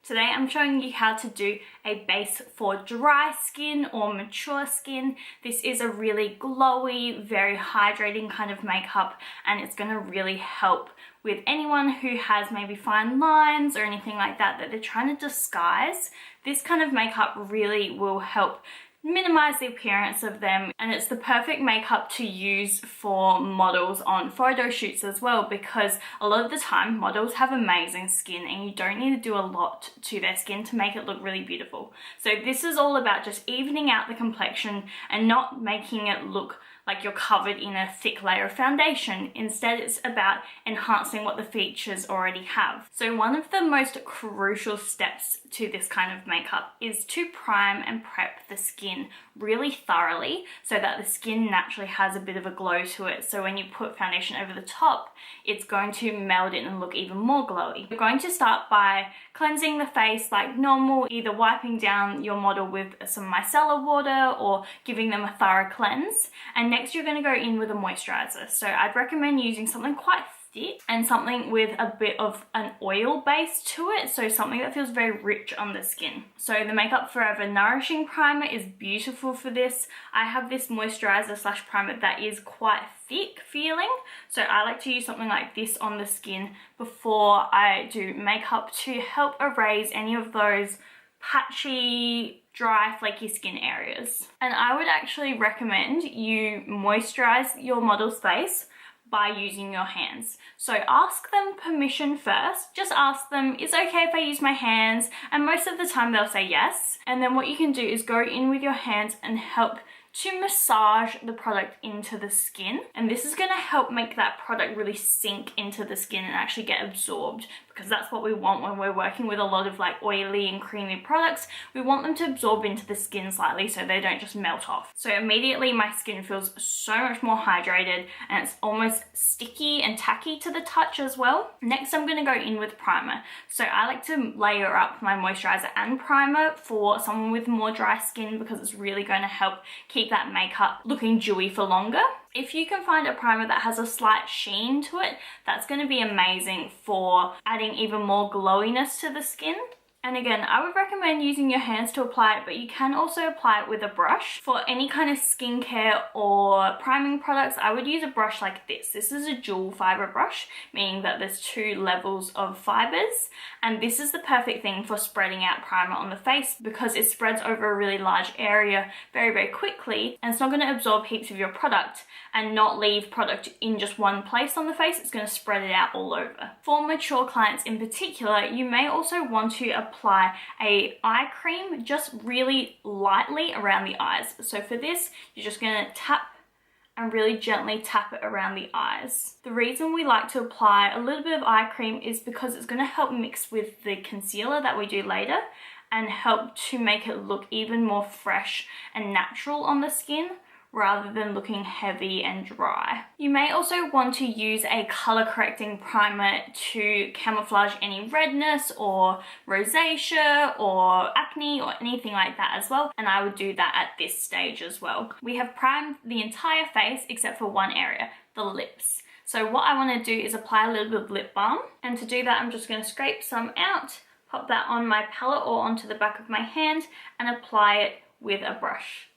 Today I'm showing you how to do a base for dry skin or mature skin. This is a really glowy, very hydrating kind of makeup, and it's going to really help with anyone who has maybe fine lines or anything like that they're trying to disguise. This kind of makeup really will help minimize the appearance of them, and it's the perfect makeup to use for models on photo shoots as well, because a lot of the time models have amazing skin and you don't need to do a lot to their skin to make it look really beautiful. So this is all about just evening out the complexion and not making it look like you're covered in a thick layer of foundation. Instead, it's about enhancing what the features already have. So one of the most crucial steps to this kind of makeup is to prime and prep the skin really thoroughly so that the skin naturally has a bit of a glow to it. So when you put foundation over the top, it's going to meld in and look even more glowy. You're going to start by cleansing the face like normal, either wiping down your model with some micellar water or giving them a thorough cleanse. And next you're going to go in with a moisturizer. So I'd recommend using something quite thick and something with a bit of an oil base to it, so something that feels very rich on the skin. So the Makeup Forever Nourishing Primer is beautiful for this. I have this moisturizer slash primer that is quite thick feeling, so I like to use something like this on the skin before I do makeup to help erase any of those patchy, dry, flaky skin areas. And I would actually recommend you moisturize your model's face by using your hands. So ask them permission first. Just ask them, is it okay if I use my hands? And most of the time they'll say yes. And then what you can do is go in with your hands and help to massage the product into the skin. And this is going to help make that product really sink into the skin and actually get absorbed, because that's what we want when we're working with a lot of like oily and creamy products. We want them to absorb into the skin slightly so they don't just melt off. So immediately my skin feels so much more hydrated and it's almost sticky and tacky to the touch as well. Next I'm going to go in with primer. So I like to layer up my moisturizer and primer for someone with more dry skin, because it's really going to help keep that makeup looking dewy for longer. If you can find a primer that has a slight sheen to it, that's going to be amazing for adding even more glowiness to the skin. And again, I would recommend using your hands to apply it, but you can also apply it with a brush. For any kind of skincare or priming products, I would use a brush like this. This is a dual fiber brush, meaning that there's two levels of fibers. And this is the perfect thing for spreading out primer on the face, because it spreads over a really large area very, very quickly. And it's not going to absorb heaps of your product and not leave product in just one place on the face. It's going to spread it out all over. For mature clients in particular, you may also want to apply a eye cream just really lightly around the eyes. So for this, you're just going to tap and really gently tap it around the eyes. The reason we like to apply a little bit of eye cream is because it's going to help mix with the concealer that we do later and help to make it look even more fresh and natural on the skin, rather than looking heavy and dry. You may also want to use a color correcting primer to camouflage any redness or rosacea or acne or anything like that as well, and I would do that at this stage as well. We have primed the entire face except for one area, the lips. So what I want to do is apply a little bit of lip balm, and to do that I'm just going to scrape some out, pop that on my palette or onto the back of my hand and apply it with a brush.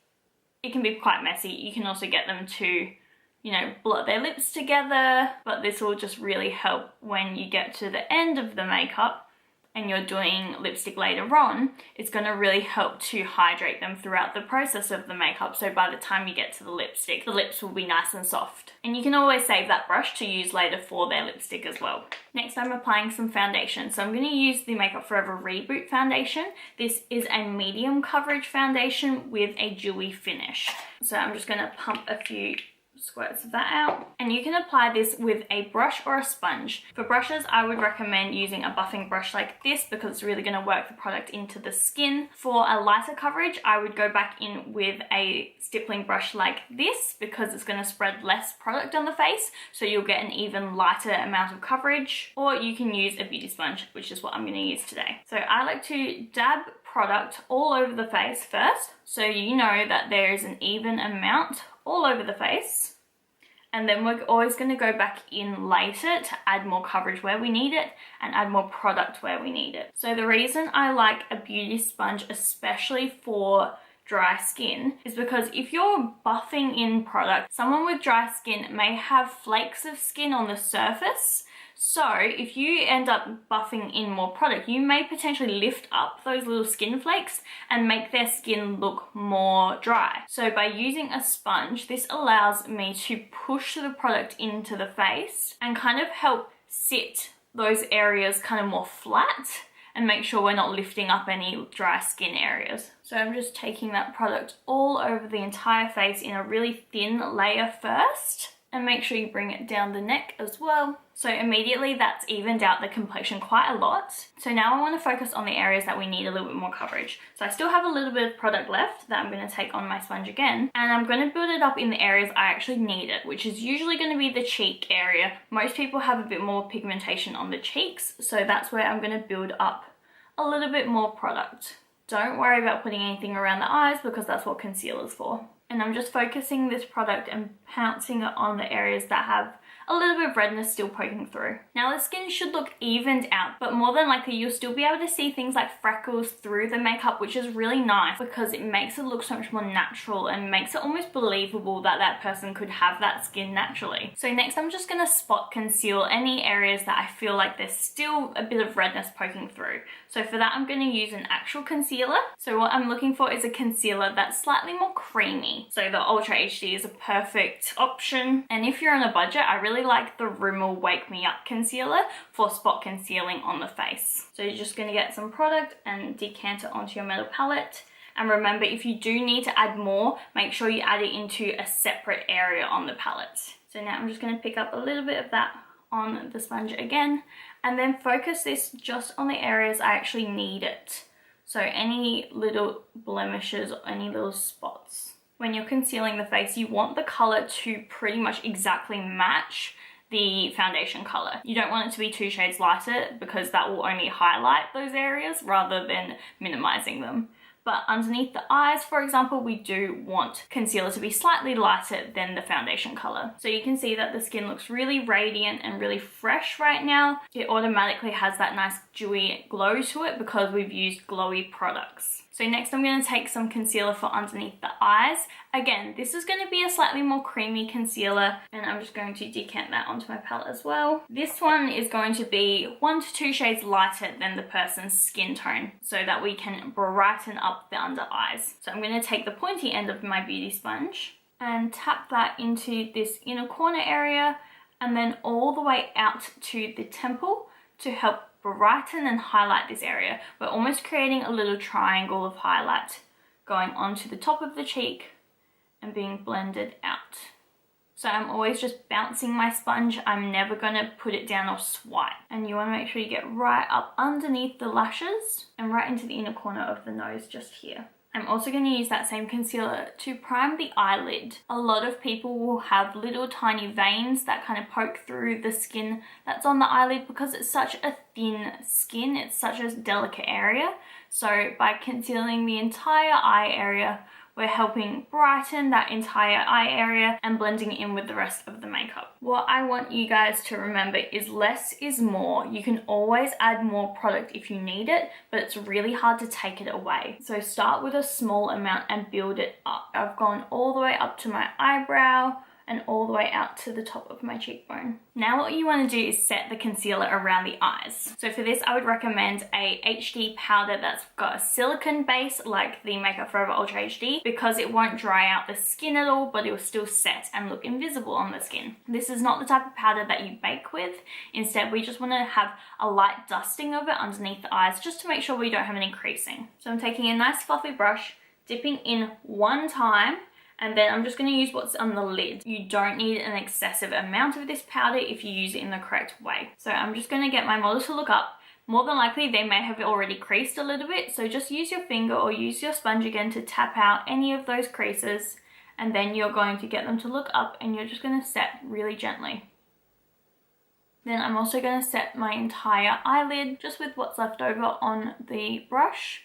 It can be quite messy. You can also get them to, you know, blot their lips together, but this will just really help when you get to the end of the makeup and you're doing lipstick later on. It's going to really help to hydrate them throughout the process of the makeup, so by the time you get to the lipstick, the lips will be nice and soft. And you can always save that brush to use later for their lipstick as well. Next I'm applying some foundation. So I'm going to use the Makeup Forever Reboot foundation. This is a medium coverage foundation with a dewy finish. So I'm just going to pump a few squirts of that out, and you can apply this with a brush or a sponge. For brushes, I would recommend using a buffing brush like this, because it's really going to work the product into the skin. For a lighter coverage, I would go back in with a stippling brush like this, because it's going to spread less product on the face, so you'll get an even lighter amount of coverage. Or you can use a beauty sponge, which is what I'm going to use today. So I like to dab product all over the face first, so you know that there is an even amount all over the face, And then we're always going to go back in later to add more coverage where we need it and add more product where we need it. So the reason I like a beauty sponge, especially for dry skin, is because if you're buffing in product, someone with dry skin may have flakes of skin on the surface. So if you end up buffing in more product, you may potentially lift up those little skin flakes and make their skin look more dry. So by using a sponge, this allows me to push the product into the face and kind of help sit those areas kind of more flat and make sure we're not lifting up any dry skin areas. So I'm just taking that product all over the entire face in a really thin layer first, and make sure you bring it down the neck as well. So immediately that's evened out the complexion quite a lot. So now I want to focus on the areas that we need a little bit more coverage. So I still have a little bit of product left that I'm going to take on my sponge again, and I'm going to build it up in the areas I actually need it, which is usually going to be the cheek area. Most people have a bit more pigmentation on the cheeks, so that's where I'm going to build up a little bit more product. Don't worry about putting anything around the eyes because that's what concealer's for. And I'm just focusing this product and pouncing it on the areas that have a little bit of redness still poking through. Now the skin should look evened out, but more than likely you'll still be able to see things like freckles through the makeup, which is really nice because it makes it look so much more natural and makes it almost believable that that person could have that skin naturally. So next I'm just going to spot conceal any areas that I feel like there's still a bit of redness poking through. So for that I'm going to use an actual concealer. So what I'm looking for is a concealer that's slightly more creamy. So the Ultra HD is a perfect option. And if you're on a budget, I really like the Rimmel Wake Me Up concealer for spot concealing on the face. So you're just going to get some product and decant it onto your metal palette. And remember, if you do need to add more, make sure you add it into a separate area on the palette. So now I'm just going to pick up a little bit of that on the sponge again, and then focus this just on the areas I actually need it. So any little blemishes or any little spots. When you're concealing the face, you want the color to pretty much exactly match the foundation color. You don't want it to be 2 shades lighter because that will only highlight those areas rather than minimizing them. But underneath the eyes, for example, we do want concealer to be slightly lighter than the foundation color. So you can see that the skin looks really radiant and really fresh right now. It automatically has that nice dewy glow to it because we've used glowy products. So next I'm going to take some concealer for underneath the eyes. Again, this is going to be a slightly more creamy concealer, and I'm just going to decant that onto my palette as well. This one is going to be 1 to 2 shades lighter than the person's skin tone so that we can brighten up the under eyes. So I'm going to take the pointy end of my beauty sponge and tap that into this inner corner area and then all the way out to the temple to help brighten and highlight this area. We're almost creating a little triangle of highlight going onto the top of the cheek and being blended out. So I'm always just bouncing my sponge. I'm never going to put it down or swipe. And you want to make sure you get right up underneath the lashes and right into the inner corner of the nose just here. I'm also going to use that same concealer to prime the eyelid. A lot of people will have little tiny veins that kind of poke through the skin that's on the eyelid because it's such a thin skin, it's such a delicate area. So by concealing the entire eye area, we're helping brighten that entire eye area and blending in with the rest of the makeup. What I want you guys to remember is less is more. You can always add more product if you need it, but it's really hard to take it away. So start with a small amount and build it up. I've gone all the way up to my eyebrow and all the way out to the top of my cheekbone. Now what you want to do is set the concealer around the eyes. So for this I would recommend a HD powder that's got a silicone base like the Makeup Forever Ultra HD because it won't dry out the skin at all, but it will still set and look invisible on the skin. This is not the type of powder that you bake with. Instead we just want to have a light dusting of it underneath the eyes just to make sure we don't have any creasing. So I'm taking a nice fluffy brush, dipping in one time, and then I'm just going to use what's on the lid. You don't need an excessive amount of this powder if you use it in the correct way. So I'm just going to get my model to look up. More than likely they may have already creased a little bit, so just use your finger or use your sponge again to tap out any of those creases, and then you're going to get them to look up and you're just going to set really gently. Then I'm also going to set my entire eyelid just with what's left over on the brush.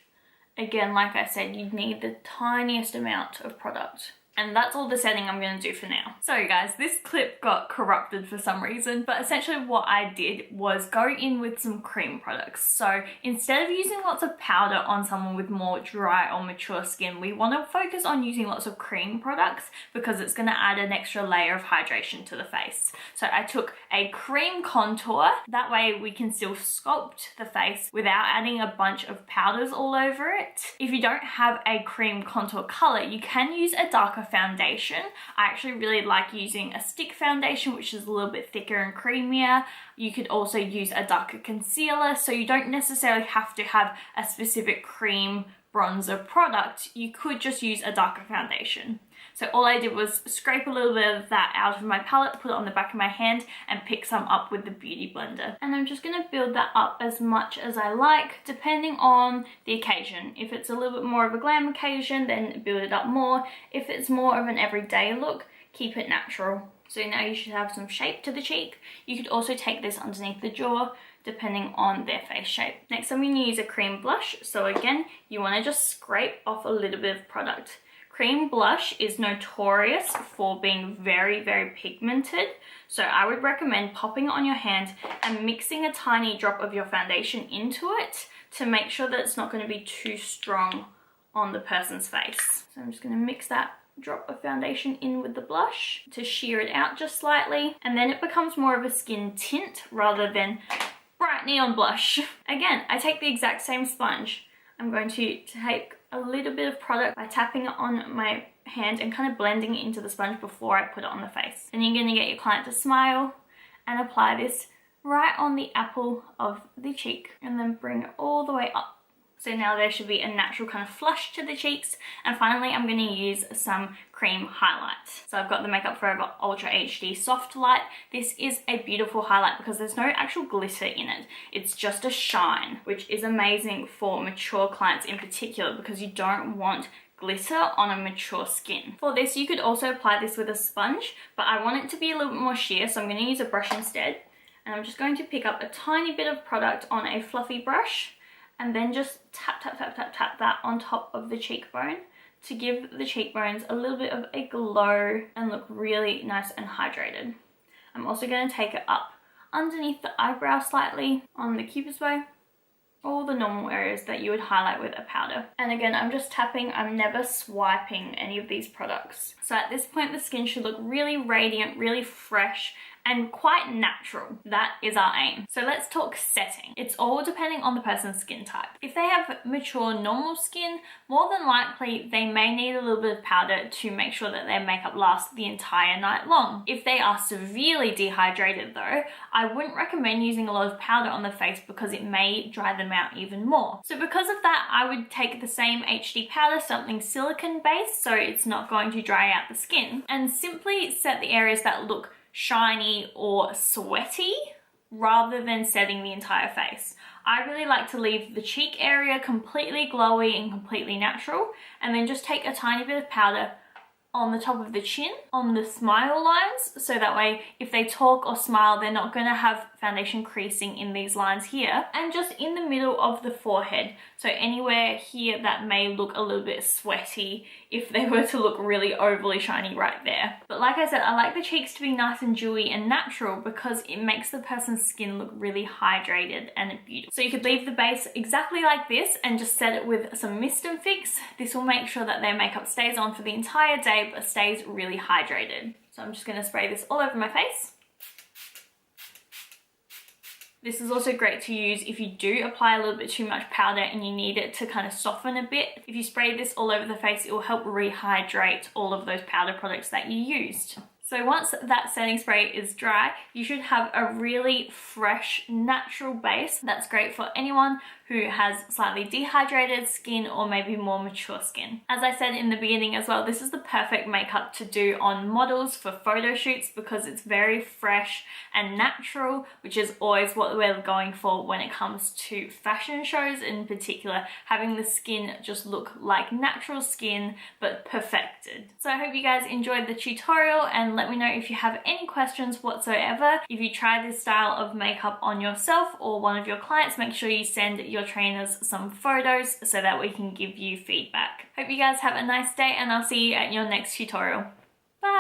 Again, like I said, you need the tiniest amount of product. And that's all the setting I'm going to do for now. Sorry guys, this clip got corrupted for some reason, but essentially what I did was go in with some cream products. So instead of using lots of powder on someone with more dry or mature skin, we want to focus on using lots of cream products because it's going to add an extra layer of hydration to the face. So I took a cream contour, that way we can still sculpt the face without adding a bunch of powders all over it. If you don't have a cream contour color, you can use a darker foundation. I actually really like using a stick foundation, which is a little bit thicker and creamier. You could also use a darker concealer, so you don't necessarily have to have a specific cream bronzer product. You could just use a darker foundation. So all I did was scrape a little bit of that out of my palette, put it on the back of my hand, and pick some up with the Beauty Blender. And I'm just going to build that up as much as I like, depending on the occasion. If it's a little bit more of a glam occasion, then build it up more. If it's more of an everyday look, keep it natural. So now you should have some shape to the cheek. You could also take this underneath the jaw, depending on their face shape. Next, I'm going to use a cream blush. So again, you want to just scrape off a little bit of product. Cream blush is notorious for being very, very pigmented. So I would recommend popping it on your hand and mixing a tiny drop of your foundation into it to make sure that it's not going to be too strong on the person's face. So I'm just going to mix that drop of foundation in with the blush to sheer it out just slightly, and then it becomes more of a skin tint rather than bright neon blush. Again, I take the exact same sponge. I'm going to take a little bit of product by tapping it on my hand and kind of blending it into the sponge before I put it on the face. Then you're going to get your client to smile and apply this right on the apple of the cheek and then bring it all the way up. So now there should be a natural kind of flush to the cheeks. And finally, I'm going to use some cream highlight. So I've got the Makeup Forever Ultra HD Soft Light. This is a beautiful highlight because there's no actual glitter in it. It's just a shine, which is amazing for mature clients in particular because you don't want glitter on a mature skin. For this, you could also apply this with a sponge, but I want it to be a little bit more sheer, so I'm going to use a brush instead. And I'm just going to pick up a tiny bit of product on a fluffy brush and then just tap, tap, tap, tap, tap that on top of the cheekbone to give the cheekbones a little bit of a glow and look really nice and hydrated. I'm also going to take it up underneath the eyebrow slightly on the cupid's bow, all the normal areas that you would highlight with a powder. And again, I'm just tapping, I'm never swiping any of these products. So at this point, the skin should look really radiant, really fresh, and quite natural. That is our aim. So let's talk setting. It's all depending on the person's skin type. If they have mature normal skin, more than likely they may need a little bit of powder to make sure that their makeup lasts the entire night long. If they are severely dehydrated though, I wouldn't recommend using a lot of powder on the face because it may dry them out even more. So because of that, I would take the same HD powder, something silicone based, so it's not going to dry out the skin, and simply set the areas that look shiny or sweaty rather than setting the entire face. I really like to leave the cheek area completely glowy and completely natural, and then just take a tiny bit of powder on the top of the chin, on the smile lines, so that way if they talk or smile, they're not going to have foundation creasing in these lines here, and just in the middle of the forehead, so anywhere here that may look a little bit sweaty if they were to look really overly shiny right there. But like I said, I like the cheeks to be nice and dewy and natural because it makes the person's skin look really hydrated and beautiful. So you could leave the base exactly like this and just set it with some mist and fix. This will make sure that their makeup stays on for the entire day but stays really hydrated. So I'm just going to spray this all over my face. This is also great to use if you do apply a little bit too much powder and you need it to kind of soften a bit. If you spray this all over the face, it will help rehydrate all of those powder products that you used. So once that setting spray is dry, you should have a really fresh, natural base that's great for anyone who has slightly dehydrated skin or maybe more mature skin. As I said in the beginning as well, this is the perfect makeup to do on models for photo shoots because it's very fresh and natural, which is always what we're going for when it comes to fashion shows in particular, having the skin just look like natural skin but perfected. So I hope you guys enjoyed the tutorial, and let me know if you have any questions whatsoever. If you try this style of makeup on yourself or one of your clients, make sure you send your trainers some photos so that we can give you feedback. Hope you guys have a nice day, and I'll see you at your next tutorial. Bye!